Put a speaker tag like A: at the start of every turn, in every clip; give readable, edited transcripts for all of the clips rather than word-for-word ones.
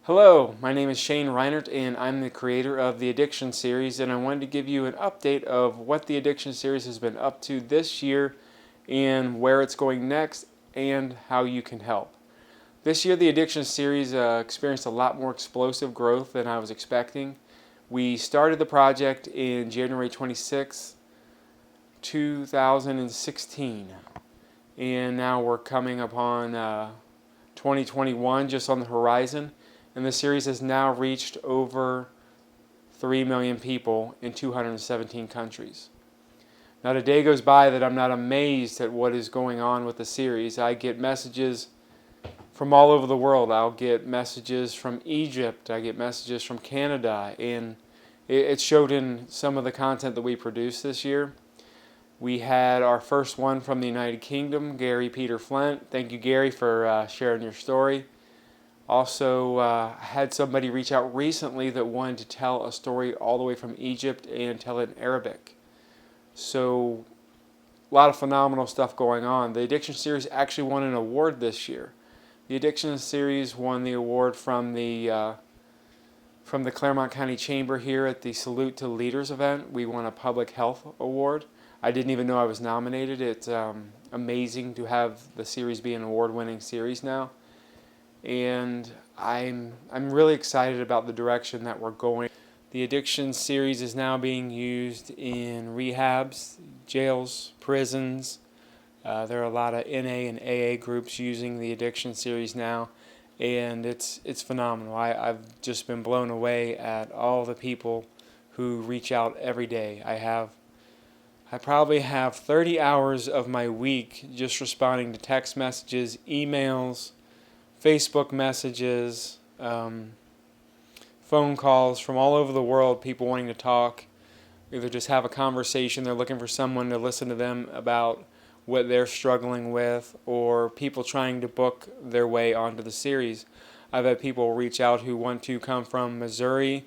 A: Hello, my name is Shane Reinert and I'm the creator of the Addiction Series, and I wanted to give you an update of what the Addiction Series has been up to this year and where it's going next and how you can help. This year the Addiction Series experienced a lot more explosive growth than I was expecting. We started the project in January 26, 2016, and now we're coming upon 2021 just on the horizon. And the series has now reached over 3 million people in 217 countries. Not a day goes by that I'm not amazed at what is going on with the series. I get messages from all over the world. I'll get messages from Egypt, I get messages from Canada, and it showed in some of the content that we produced this year. We had our first one from the United Kingdom, Gary Peter Flint. Thank you, Gary, for sharing your story. Also, had somebody reach out recently that wanted to tell a story all the way from Egypt and tell it in Arabic. So, a lot of phenomenal stuff going on. The Addiction Series actually won an award this year. The Addiction Series won the award from the Claremont County Chamber here at the Salute to Leaders event. We won a public health award. I didn't even know I was nominated. It's amazing to have the series be an award-winning series now. And I'm really excited about the direction that we're going. The Addiction Series is now being used in rehabs, jails, prisons. There are a lot of NA and AA groups using the Addiction Series now, and it's phenomenal. I've just been blown away at all the people who reach out every day. I probably have 30 hours of my week just responding to text messages, emails, Facebook messages, phone calls from all over the world, people wanting to talk, either just have a conversation, they're looking for someone to listen to them about what they're struggling with, or people trying to book their way onto the series. I've had people reach out who want to come from Missouri,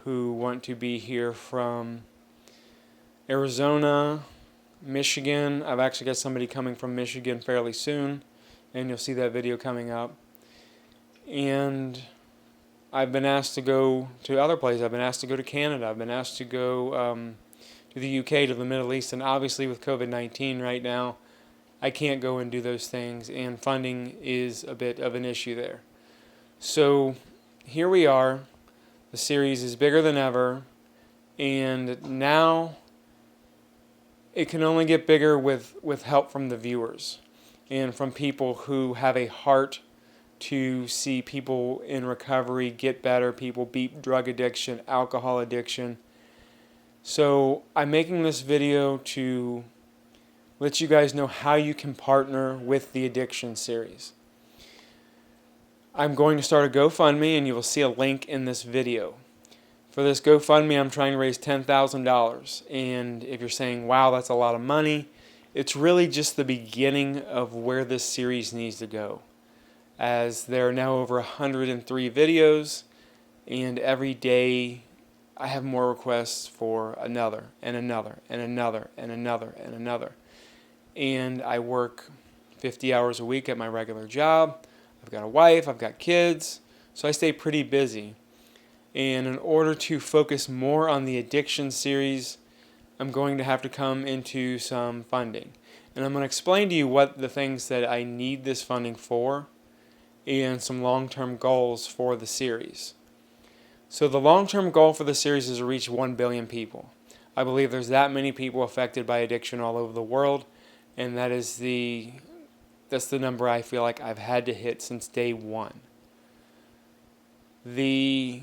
A: who want to be here from Arizona, Michigan. I've actually got somebody coming from Michigan fairly soon, and you'll see that video coming up. And I've been asked to go to other places. I've been asked to go to Canada. I've been asked to go to the UK, to the Middle East. And obviously with COVID-19 right now, I can't go and do those things. And funding is a bit of an issue there. So here we are. The series is bigger than ever. And now it can only get bigger with help from the viewers and from people who have a heart to see people in recovery get better, people beat drug addiction, alcohol addiction. So I'm making this video to let you guys know how you can partner with the Addiction Series. I'm going to start a GoFundMe, and you will see a link in this video. For this GoFundMe, I'm trying to raise $10,000. And if you're saying, wow, that's a lot of money, it's really just the beginning of where this series needs to go, as there are now over 103 videos, and every day I have more requests for another, and another, and another, and another, and another. And I work 50 hours a week at my regular job. I've got a wife, I've got kids, so I stay pretty busy. And in order to focus more on the Addiction Series, I'm going to have to come into some funding. And I'm going to explain to you what the things that I need this funding for, and some long-term goals for the series. So the long-term goal for the series is to reach 1 billion people. I believe there's that many people affected by addiction all over the world, and that's the number I feel like I've had to hit since day one. The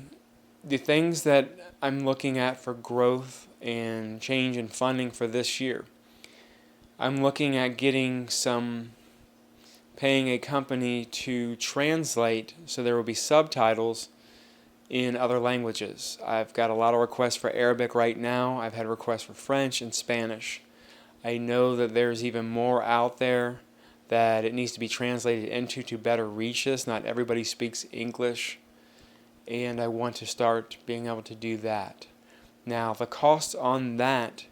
A: things that I'm looking at for growth and change and funding for this year, I'm looking at paying a company to translate, so there will be subtitles in other languages. I've got a lot of requests for Arabic right now. I've had requests for French and Spanish. I know that there's even more out there that it needs to be translated into to better reach this. Not everybody speaks English, and I want to start being able to do that. Now, the cost on that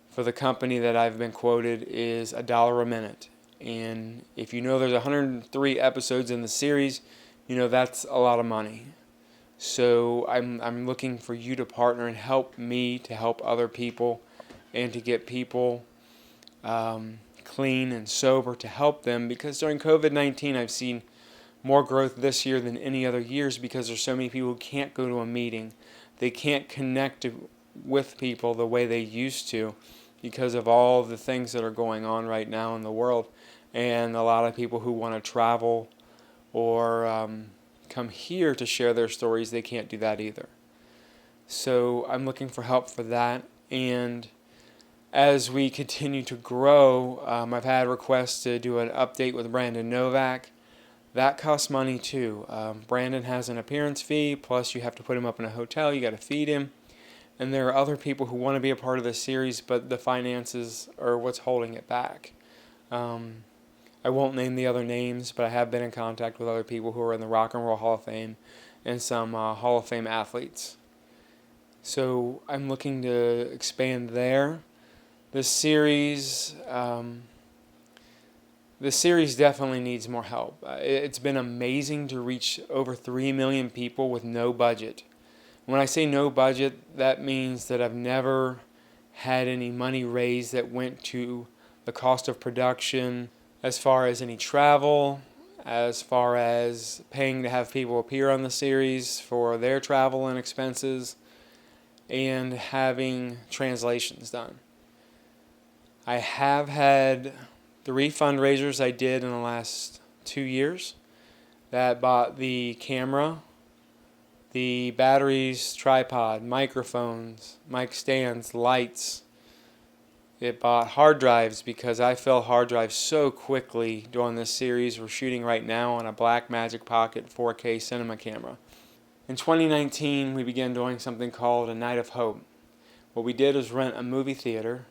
A: for the company that I've been quoted is $1 a minute. And if you know there's 103 episodes in the series, That's a lot of money. So I'm looking for you to partner and help me to help other people and to get people clean and sober to help them, because during COVID-19 I've seen more growth this year than any other years because there's so many people who can't go to a meeting. They can't connect with people the way they used to because of all the things that are going on right now in the world. And a lot of people who want to travel or come here to share their stories, they can't do that either. So I'm looking for help for that. And as we continue to grow, I've had requests to do an update with Brandon Novak. That costs money too. Brandon has an appearance fee, plus you have to put him up in a hotel, you got to feed him. And there are other people who want to be a part of the series, but the finances are what's holding it back. I won't name the other names, but I have been in contact with other people who are in the Rock and Roll Hall of Fame and some Hall of Fame athletes. So I'm looking to expand there. The series definitely needs more help. It's been amazing to reach over 3 million people with no budget. When I say no budget, that means that I've never had any money raised that went to the cost of production, as far as any travel, as far as paying to have people appear on the series for their travel and expenses, and having translations done. I have had 3 fundraisers I did in the last 2 years that bought the camera, the batteries, tripod, microphones, mic stands, lights. It bought hard drives because I fill hard drives so quickly during this series. We're shooting right now on a Blackmagic Pocket 4K cinema camera. In 2019, we began doing something called a Night of Hope. What we did is rent a movie theater,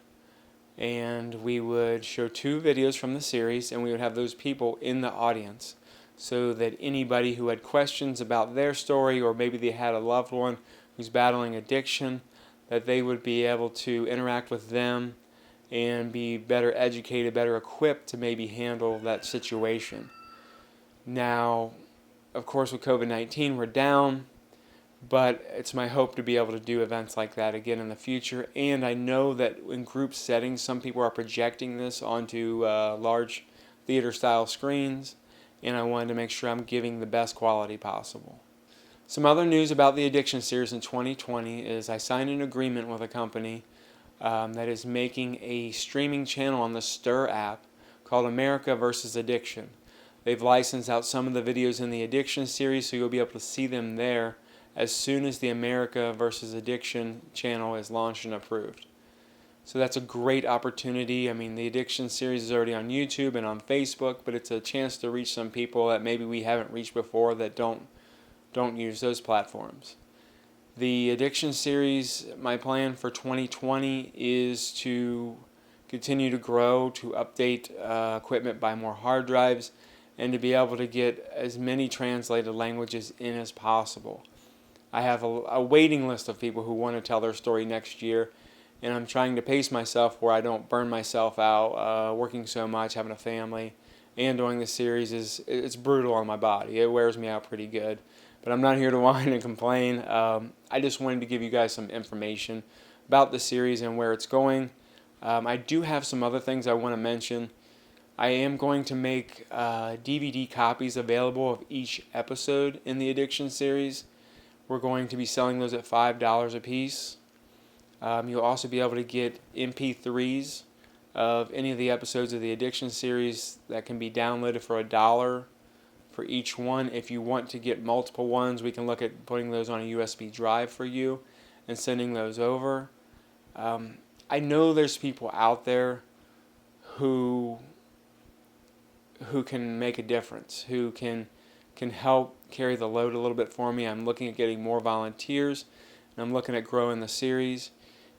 A: and we would show 2 videos from the series, and we would have those people in the audience so that anybody who had questions about their story, or maybe they had a loved one who's battling addiction, that they would be able to interact with them and be better educated, better equipped to maybe handle that situation. Now, of course, with COVID-19, we're down, but it's my hope to be able to do events like that again in the future. And I know that in group settings, some people are projecting this onto large theater-style screens, and I wanted to make sure I'm giving the best quality possible. Some other news about the Addiction series in 2020 is I signed an agreement with a company that is making a streaming channel on the Stir app called America vs. Addiction. They've licensed out some of the videos in the Addiction series, so you'll be able to see them there as soon as the America vs. Addiction channel is launched and approved. So that's a great opportunity. I mean, the Addiction series is already on YouTube and on Facebook, but it's a chance to reach some people that maybe we haven't reached before that don't use those platforms. The Addiction series, my plan for 2020 is to continue to grow, to update equipment, buy more hard drives, and to be able to get as many translated languages in as possible. I have a waiting list of people who want to tell their story next year, and I'm trying to pace myself where I don't burn myself out working so much, having a family, and doing this series it's brutal on my body. It wears me out pretty good. But I'm not here to whine and complain. I just wanted to give you guys some information about the series and where it's going. I do have some other things I want to mention. I am going to make DVD copies available of each episode in the Addiction series. We're going to be selling those at $5 a piece. You'll also be able to get MP3s of any of the episodes of the Addiction series that can be downloaded for $1 for each one. If you want to get multiple ones, we can look at putting those on a USB drive for you and sending those over. I know there's people out there who can make a difference, who can help carry the load a little bit for me. I'm looking at getting more volunteers, and I'm looking at growing the series.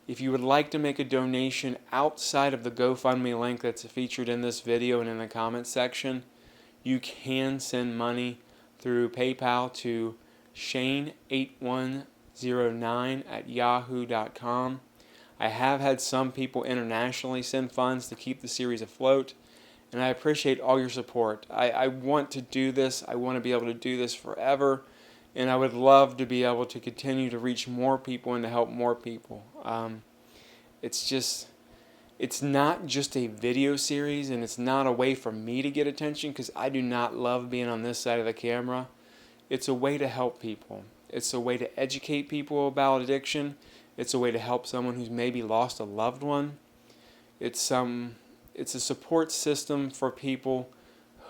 A: If you would like to make a donation outside of the GoFundMe link that's featured in this video and in the comments section, you can send money through PayPal to Shane8109@yahoo.com. I have had some people internationally send funds to keep the series afloat, and I appreciate all your support. I want to do this. I want to be able to do this forever, and I would love to be able to continue to reach more people and to help more people. It's not just a video series, and it's not a way for me to get attention, because I do not love being on this side of the camera. It's a way to help people. It's a way to educate people about addiction. It's a way to help someone who's maybe lost a loved one. It's a support system for people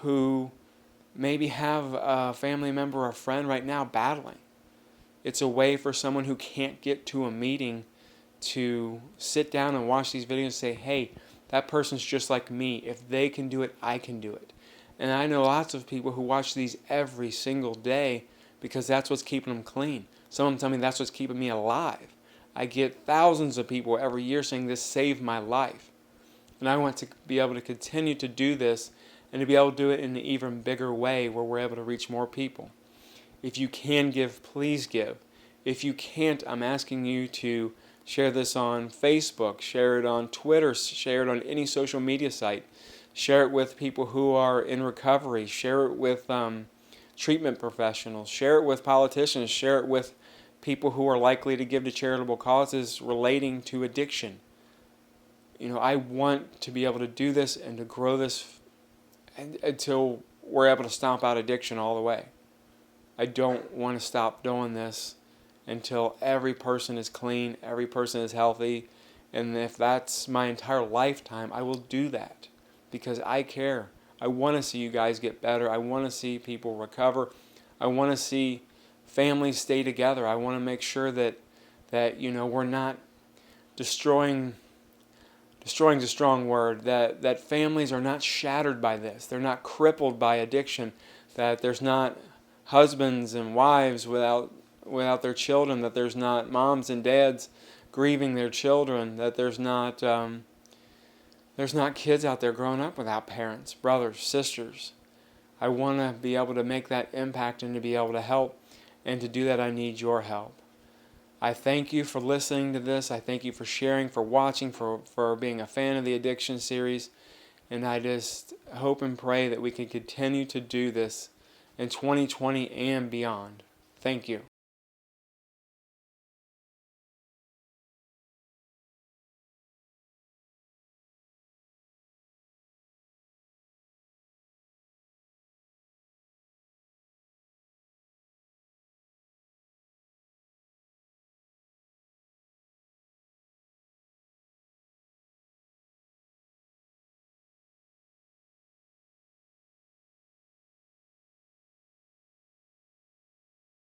A: who maybe have a family member or a friend right now battling. It's a way for someone who can't get to a meeting to sit down and watch these videos and say, hey, that person's just like me. If they can do it, I can do it. And I know lots of people who watch these every single day because that's what's keeping them clean. Some of them tell me that's what's keeping me alive. I get thousands of people every year saying this saved my life. And I want to be able to continue to do this and to be able to do it in an even bigger way where we're able to reach more people. If you can give, please give. If you can't, I'm asking you to share this on Facebook, share it on Twitter, share it on any social media site. Share it with people who are in recovery. Share it with treatment professionals. Share it with politicians. Share it with people who are likely to give to charitable causes relating to addiction. I want to be able to do this and to grow this until we're able to stomp out addiction all the way. I don't want to stop doing this until every person is clean, every person is healthy, and if that's my entire lifetime, I will do that because I care. I want to see you guys get better. I want to see people recover. I want to see families stay together. I want to make sure that we're not destroying is a strong word, that families are not shattered by this. They're not crippled by addiction, that there's not husbands and wives without their children, that there's not moms and dads grieving their children, that there's not kids out there growing up without parents, brothers, sisters. I want to be able to make that impact and to be able to help, and to do that I need your help. I thank you for listening to this. I thank you for sharing, for watching, for being a fan of the Addiction series. And I just hope and pray that we can continue to do this in 2020 and beyond. Thank you.